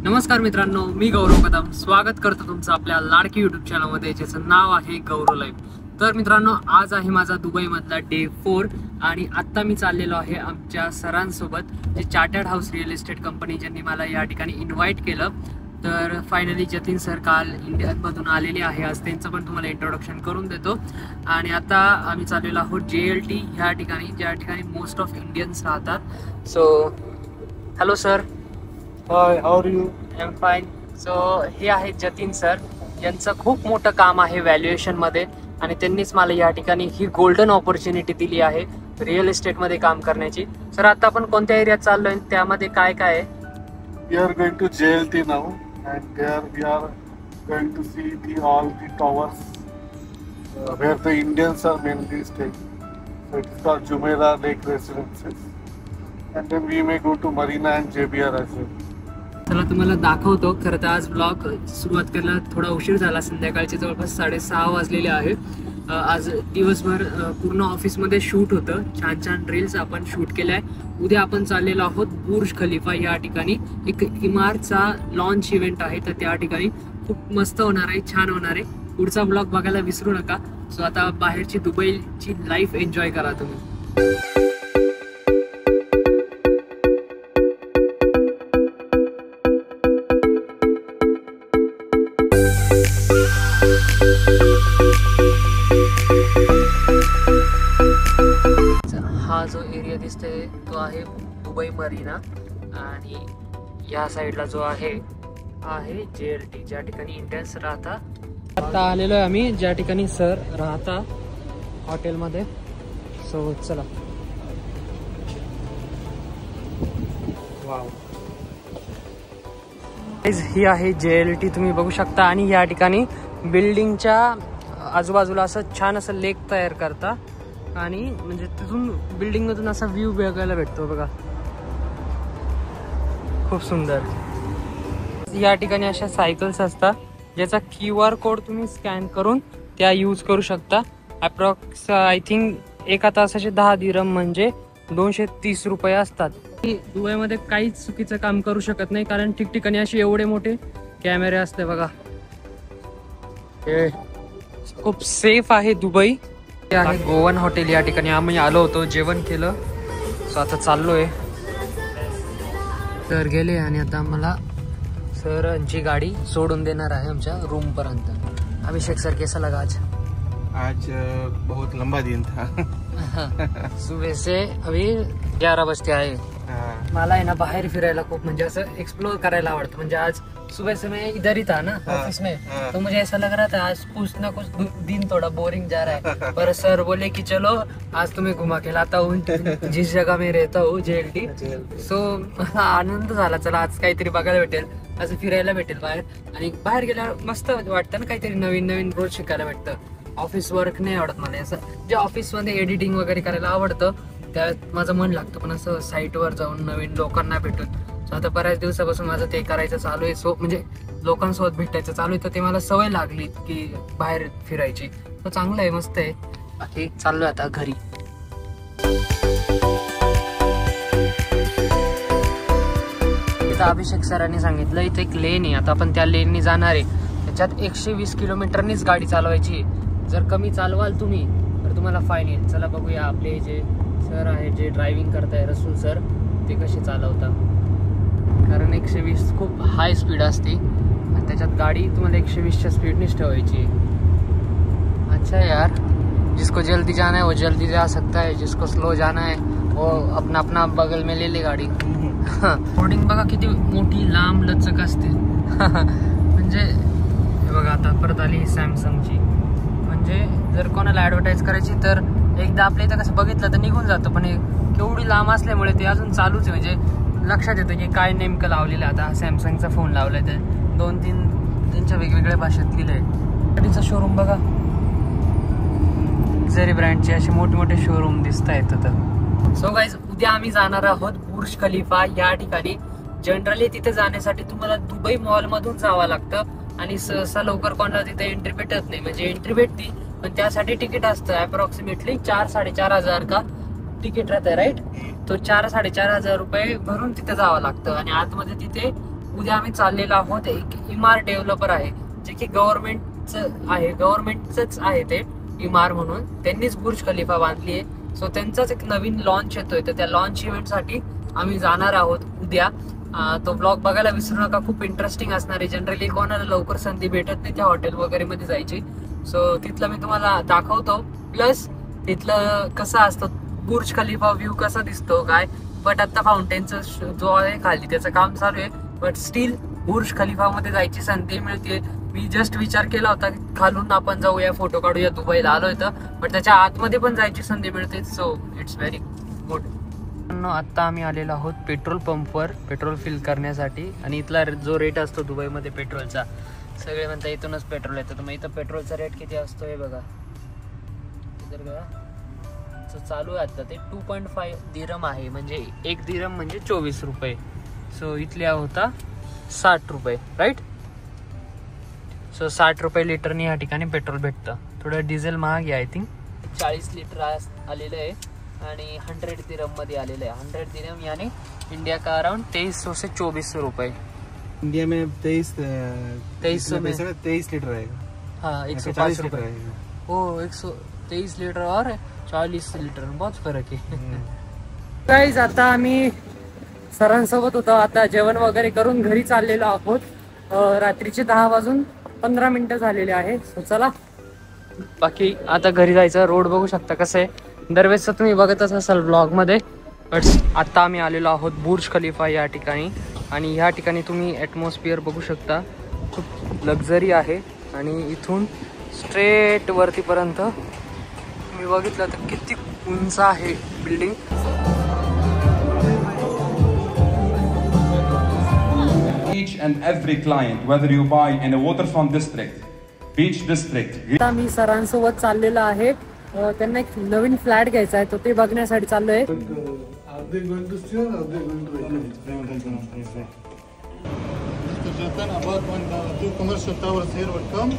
नमस्कार मित्रांनो, मी गौरव कदम स्वागत करतो तुमचं आपल्या लाडकी यूट्यूब चॅनलमध्ये, ज्याचं नाव आहे गौरव लाईव्ह. तर मित्रांनो, आज आहे माझा दुबईमधला डे 4 आणि आत्ता मी चाललेलो आहे आमच्या सरांसोबत, जे chartered house real estate company ज्यांनी मला या ठिकाणी इन्व्हाइट केलं. तर फायनली जतीन सर काल इंडियामधून आलेले आहे. आज त्यांचं पण तुम्हाला इंट्रोडक्शन करून देतो. आणि आता आम्ही चाललेलो आहोत JLT ह्या ठिकाणी, ज्या ठिकाणी मोस्ट ऑफ इंडियन्स राहतात. So hello sir. High, how are you? I am fine. So हे आहेत जतीन सर. यांचं खूप मोठं काम आहे व्हॅल्युएशनमध्ये आणि त्यांनीच मला या ठिकाणी ही गोल्डन ऑपॉर्च्युनिटी दिली आहे रिअल इस्टेटमध्ये काम करण्याची. सर, आता आपण कोणत्या एरियात चाललोय, त्यामध्ये काय काय आहे? We are going to JLT now, and there we are going to see all the towers where the Indians are mainly staying. So it is called Jumeirah Lake Residences, and then we may go to Marina and JBR as well. चला तुम्हाला दाखवतो. खरं तर आज blog सुरुवात करायला थोडा उशीर झाला. संध्याकाळचे जवळपास 6:30 वाजलेले आहे. आज दिवसभर पूर्ण ऑफिसमध्ये शूट होतं. छान छान रील्स आपण शूट केल्या आहे. उद्या आपण चाललेलो आहोत बुर्ज खलिफा या ठिकाणी. एक इमारतचा लॉन्च इव्हेंट आहे, तर त्या ठिकाणी खूप मस्त होणार आहे, छान होणार आहे. पुढचा ब्लॉग बघायला विसरू नका. सो आता बाहेरची दुबईची लाईफ एन्जॉय करा तुम्ही. हा जो एरिया दिसतोय तो आहे दुबई मरीना आणि या साईडला जो आहे JLT, ज्या ठिकाणी इंडियन्स राहतात. आता आलेलो आहे आम्ही ज्या ठिकाणी सर राहता हॉटेलमध्ये. सो चला. वाव, ही आहे JLT, तुम्ही बघू शकता. आणि या ठिकाणी बिल्डिंगच्या आजूबाजूला असं छान असं लेक तयार करता आणि म्हणजे तिथून बिल्डिंग मधून असा व्ह्यू बघायला भेटतो बघा. खूप सुंदर. या ठिकाणी अशा सायकल्स असतात ज्याचा QR कोड तुम्ही स्कॅन करून त्या यूज करू शकता. अप्रॉक्स आय थिंक एका तासाचे 10 दिरहम म्हणजे 230 रुपये असतात. दुबईमध्ये काहीच चुकीचं काम करू शकत नाही, कारण ठिकठिकाणी असे एवढे मोठे कॅमेरे असते बघा. खूप सेफ आहे दुबई. हे आहे गोवन हॉटेल. या ठिकाणी आम्ही आलो होतो, जेवण केलं. सो आता चाललोय. सर गेले आणि आता आम्हाला सरांची गाडी सोडून देणार आहे आमच्या रूम पर्यंत. अभिषेक सर, कैसा लगा आज? आज बहुत लंबा दिन था. सुबह से अभी 11 बजते आहे. मला आहे ना बाहेर फिरायला खूप म्हणजे असं एक्सप्लोर करायला आवडतं. म्हणजे आज सुबह से मैं इधर ही था ना ऑफिस में, तो मुझे ऐसा लग रहा था आज कुछ ना कुछ दिन थोड़ा बोरिंग जा रहा है. पर सर बोले कि चलो आज तुम्हें घुमा के लाता हूँ जिस जगह में रहता हूँ, JLT. सो मला आनंद झाला. चला आज काहीतरी बघायला भेटेल, असं फिरायला भेटेल बाहेर. आणि बाहेर गेल्यावर मस्त वाटतं ना, काहीतरी नवीन नवीन रोज शिकायला भेटतं. ऑफिस वर्क नाही आवडत मला. असं जे ऑफिसमध्ये एडिटिंग वगैरे करायला आवडतं त्यात माझं मन लागतं, पण असं साईटवर जाऊन नवीन लोकांना भेटून. सो आता बऱ्याच दिवसापासून माझं ते करायचं चालू आहे. सो म्हणजे लोकांसोबत भेटायचं चालू आहे, तर ते मला सवय लागली की बाहेर फिरायची. तो चांगलं आहे, मस्त आहे. बाकी चाललोय आता घरी. इथं अभिषेक सरांनी सांगितलं इथे एक लेन आहे, आता आपण त्या लेननी जाणार आहे. त्याच्यात 120 किलोमीटरनीच गाडी चालवायची. जर कमी चालवाल तुम्ही तर तुम्हाला फाईन येईल. चला बघूया आपले जे सर आहे, जे ड्रायव्हिंग करताय रसूल सर, ते कसे चालवतात. कारण 120 खूप हाय स्पीड असते आणि त्याच्यात गाडी तुम्हाला 120च्या स्पीडनेच ठेवायची. अच्छा यार, जिसको जल्दी जाना है वो जल्दी जा सकता है, जिसको स्लो जाना है वो अपना अपना बगल में ले गाडी. होर्डिंग बघा किती मोठी लांब लचक असते. म्हणजे हे बघा, आता परत आली सॅमसंगची. म्हणजे जर कोणाला ॲडव्हर्टाईज करायची तर एकदा आपल्या इथं कसं बघितलं तर निघून जातं, पण केवढी लांब असल्यामुळे ते अजून चालूच आहे. म्हणजे लक्षात येतं की काय नेमकं लावलेलं आहे. आता सॅमसंगचा फोन लावलाय तर 2-3 त्यांच्या वेगवेगळ्या भाषेत लिहिलंय. गाडीचा शोरूम बघा, लक्झरी ब्रँडचे असे मोठे मोठे शोरूम दिसत आहेत. तर सो गाईज, उद्या आम्ही जाणार आहोत बुर्ज खलिफा या ठिकाणी. जनरली तिथे जाण्यासाठी तुम्हाला दुबई मॉल मधून जावं लागतं आणि सहसा लवकर कोणाला तिथे एंट्री भेटत नाही. म्हणजे एंट्री भेटती पण त्यासाठी तिकीट असतं. अप्रॉक्सिमेटली 4-4.5 हजार का तिकीट राहतं, राईट. तो 4-4.5 हजार रुपये भरून तिथे जावं लागतं आणि आतमध्ये तिथे उद्या आम्ही चाललेलो आहोत. एक इमार डेव्हलपर आहे जे की गव्हर्नमेंटच आहे ते इमार म्हणून. त्यांनीच बुर्ज खलिफा बांधली आहे. सो त्यांचाच एक नवीन लॉन्च येतोय, तर त्या लॉन्च इव्हेंटसाठी आम्ही जाणार आहोत उद्या. तो ब्लॉग बघायला विसरू नका, खूप इंटरेस्टिंग असणार आहे. जनरली कोणाला लवकर संधी भेटत नाही त्या हॉटेल वगैरे मध्ये जायची. सो तिथलं मी तुम्हाला दाखवतो, प्लस तिथलं कसं असतं, बुर्ज खलिफा व्ह्यू कसा दिसतो काय. बट आता फाउंटेनचा जो आहे खाली त्याचं काम चालू आहे, बट स्टील बुर्ज खलिफा मध्ये जायची संधी मिळते. मी जस्ट विचार केला होता की खालून आपण जाऊया, फोटो काढूया, दुबईला आलोय तर, बट त्याच्या आतमध्ये पण जायची संधी मिळते. So it's very good. आता आम्ही आलेलो आहोत पेट्रोल पंपवर पेट्रोल फिल करण्यासाठी. आणि इथला जो रेट असतो दुबईमध्ये पेट्रोलचा, सगळे म्हणता इथूनच पेट्रोल येतं. तर मग इथं पेट्रोलचा रेट किती असतो हे बघा. इधर बघा चालू आहे आता ते 2.5 दिरम आहे, म्हणजे 1 दिरम म्हणजे 24 रुपये. सो इथल्या होता 60 रुपये, राईट. सो 60 रुपये लिटरनी या ठिकाणी पेट्रोल भेटतं. थोडं डिझेल महाग आहे, आय थिंक 40 लिटर आलेलं आहे आणि 100 दिरम मध्ये आलेलं आहे. 100 दिरम यानी इंडिया का अराउंड 2300 से 2400 रुपये. इंडिया में 23 लीटर आएगा. हाँ 140 रुपये. हो 123 लीटर और 40 लीटर बहुत फरक आहे. गाईज आता आम्ही सरांसोबत होतो. आता जेवण वगैरे करून घरी चाललेलो आहोत. रात्रीचे 10:15 झालेले आहे. सो चला बाकी आता घरी जायचं. रोड बघू शकता कसं आहे, दरवेळेस तुम्ही बघतच असाल ब्लॉग मध्ये. बट आता आम्ही आलेलो आहोत बुर्ज खलिफा या ठिकाणी. आणि ह्या ठिकाणी तुम्ही ॲटमॉस्फिअर बघू शकता, खूप लक्झरी आहे. आणि इथून स्ट्रेट वरतीपर्यंत तुम्ही बघितलं तर किती उंच आहे building. Each and every client, whether you buy in a waterfront district, beach district. आता मी सरांसोबत चाललेलो आहे. त्यांना एक नवीन फ्लॅट घ्यायचा आहे, तो ते बघण्यासाठी चाललोय. Are they going to stay or are they going to return? Mr. Jatan, about when the 2 commercial towers here will come.